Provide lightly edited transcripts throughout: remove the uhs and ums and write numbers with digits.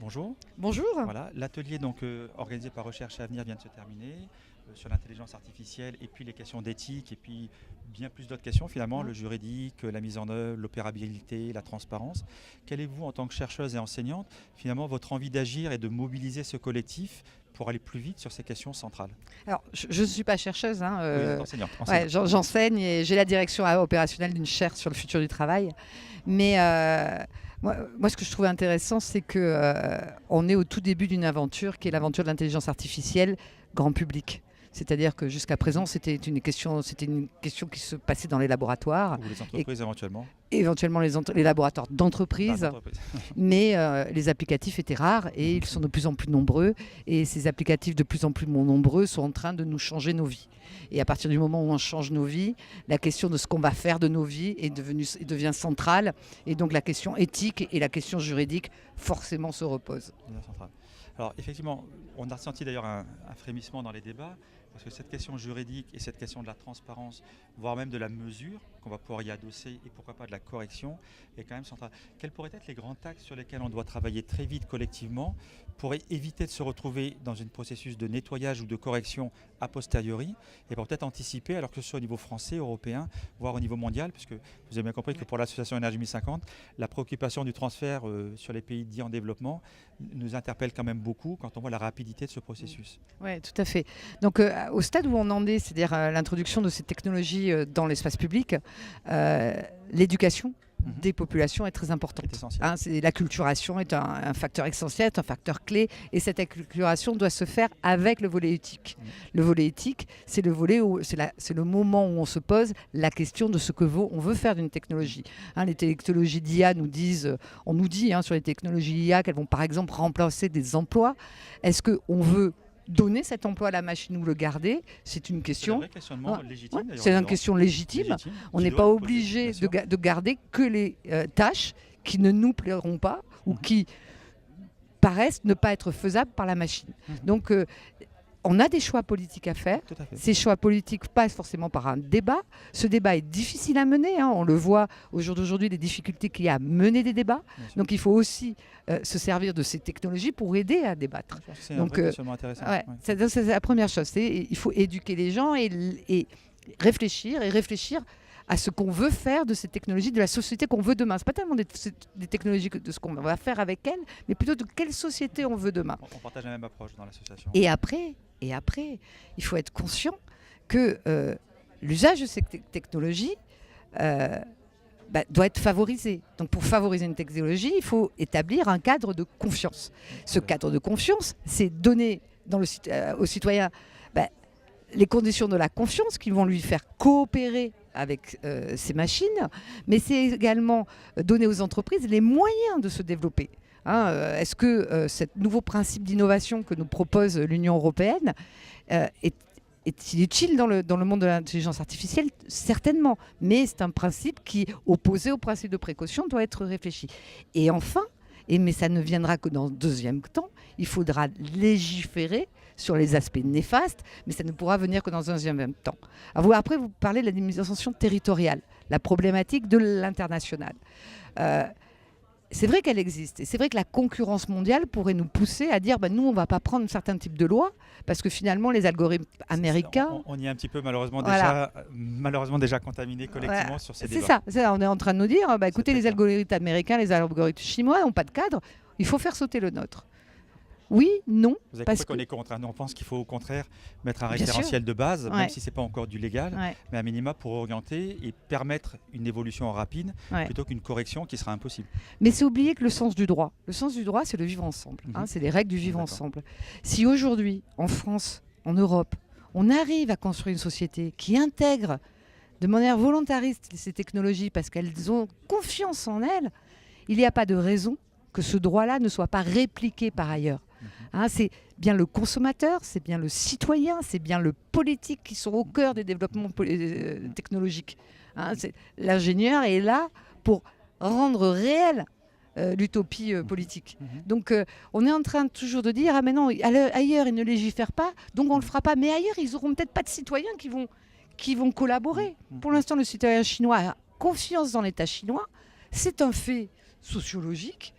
Bonjour. Bonjour. Voilà, l'atelier organisé par Recherche et Avenir vient de se terminer sur l'intelligence artificielle et puis les questions d'éthique et puis bien plus d'autres questions finalement, le juridique, la mise en œuvre, l'opérabilité, la transparence. Quelle est vous en tant que chercheuse et enseignante finalement votre envie d'agir et de mobiliser ce collectif pour aller plus vite sur ces questions centrales? Alors, je ne suis pas chercheuse. Oui, vous êtes enseignante. Ouais, j'enseigne et j'ai la direction opérationnelle d'une chaire sur le futur du travail. Mais moi, ce que je trouve intéressant, c'est qu'on est au tout début d'une aventure qui est l'aventure de l'intelligence artificielle grand public. C'est-à-dire que jusqu'à présent, c'était une question qui se passait dans les laboratoires. Ou les entreprises éventuellement. Éventuellement les laboratoires d'entreprise, mais les applicatifs étaient rares et ils sont de plus en plus nombreux. Et ces applicatifs de plus en plus nombreux sont en train de nous changer nos vies. Et à partir du moment où on change nos vies, la question de ce qu'on va faire de nos vies devient centrale. Et donc la question éthique et la question juridique forcément se reposent. Alors effectivement, on a ressenti d'ailleurs un frémissement dans les débats, parce que cette question juridique et cette question de la transparence, voire même de la mesure qu'on va pouvoir y adosser et pourquoi pas de la correction, est quand même centrale. Quels pourraient être les grands axes sur lesquels on doit travailler très vite collectivement pour éviter de se retrouver dans un processus de nettoyage ou de correction a posteriori et pour peut-être anticiper, alors que ce soit au niveau français, européen, voire au niveau mondial, puisque vous avez bien compris que pour l'association Énergie 1050, la préoccupation du transfert sur les pays dits en développement nous interpelle quand même beaucoup quand on voit la rapidité de ce processus. Oui, tout à fait. Donc au stade où on en est, c'est-à-dire l'introduction de ces technologies dans l'espace public, l'éducation des populations est très importante. L'acculturation est un facteur essentiel, un facteur clé, et cette acculturation doit se faire avec le volet éthique. Le volet éthique, c'est le moment où on se pose la question de ce que on veut faire d'une technologie. Les technologies d'IA on nous dit sur les technologies d'IA qu'elles vont par exemple remplacer des emplois. Est-ce qu'on veut donner cet emploi à la machine ou le garder? C'est une question. C'est un questionnement légitime. C'est une question légitime. On n'est pas obligé de garder que les tâches qui ne nous plairont pas ou qui paraissent ne pas être faisables par la machine. Donc, on a des choix politiques à faire. Ces choix politiques passent forcément par un débat. Ce débat est difficile à mener. On le voit au jour d'aujourd'hui, les difficultés qu'il y a à mener des débats. Donc il faut aussi se servir de ces technologies pour aider à débattre. C'est un vrai questionnement intéressant. C'est la première chose. Il faut éduquer les gens et réfléchir à ce qu'on veut faire de ces technologies, de la société qu'on veut demain. Ce n'est pas tellement des technologies de ce qu'on va faire avec elles, mais plutôt de quelle société on veut demain. On partage la même approche dans l'association. Et après, il faut être conscient que l'usage de ces technologies doit être favorisé. Donc pour favoriser une technologie, il faut établir un cadre de confiance. Ce cadre de confiance, c'est donner aux citoyens les conditions de la confiance qui vont lui faire coopérer avec ces machines, mais c'est également donner aux entreprises les moyens de se développer. Est-ce que ce nouveau principe d'innovation que nous propose l'Union européenne est-il utile dans le monde de l'intelligence artificielle? Certainement, mais c'est un principe qui, opposé au principe de précaution, doit être réfléchi. Et enfin, mais ça ne viendra que dans le deuxième temps, il faudra légiférer sur les aspects néfastes, mais ça ne pourra venir que dans un deuxième temps. Après, vous parlez de la dimension territoriale, la problématique de l'international. C'est vrai qu'elle existe. Et c'est vrai que la concurrence mondiale pourrait nous pousser à dire nous, on ne va pas prendre certains types de lois parce que finalement, les algorithmes américains... On y est un petit peu malheureusement déjà contaminé collectivement sur ces débats. C'est ça. On est en train de nous dire, écoutez, les algorithmes américains, les algorithmes chinois n'ont pas de cadre. Il faut faire sauter le nôtre. Oui, non. Vous avez compris qu'on est contre. Nous, on pense qu'il faut au contraire mettre un référentiel de base, même si ce n'est pas encore du légal, mais un minima pour orienter et permettre une évolution rapide plutôt qu'une correction qui sera impossible. Mais c'est oublier que le sens du droit, c'est le vivre ensemble. C'est les règles du vivre ensemble. Si aujourd'hui, en France, en Europe, on arrive à construire une société qui intègre de manière volontariste ces technologies parce qu'elles ont confiance en elles, il n'y a pas de raison que ce droit-là ne soit pas répliqué par ailleurs. C'est bien le consommateur, c'est bien le citoyen, c'est bien le politique qui sont au cœur des développements technologiques. L'ingénieur est là pour rendre réelle l'utopie politique. Donc on est en train toujours de dire mais non, ailleurs ils ne légifèrent pas, donc on ne le fera pas. Mais ailleurs, ils n'auront peut-être pas de citoyens qui vont collaborer. Pour l'instant, le citoyen chinois a confiance dans l'État chinois. C'est un fait sociologique.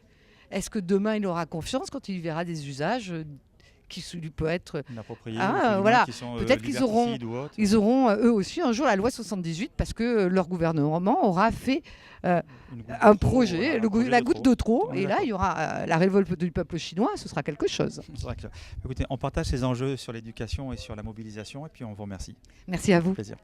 est-ce que demain il aura confiance quand il verra des usages qui lui peut être inappropriés, voilà. qui sont Peut-être qu'ils auront, ils auront eux aussi un jour la loi 78 parce que leur gouvernement aura fait un projet, la goutte de trop, et là il y aura la révolte du peuple chinois, ce sera quelque chose. C'est vrai que, écoutez, on partage ces enjeux sur l'éducation et sur la mobilisation, et puis on vous remercie. Merci à vous. Plaisir.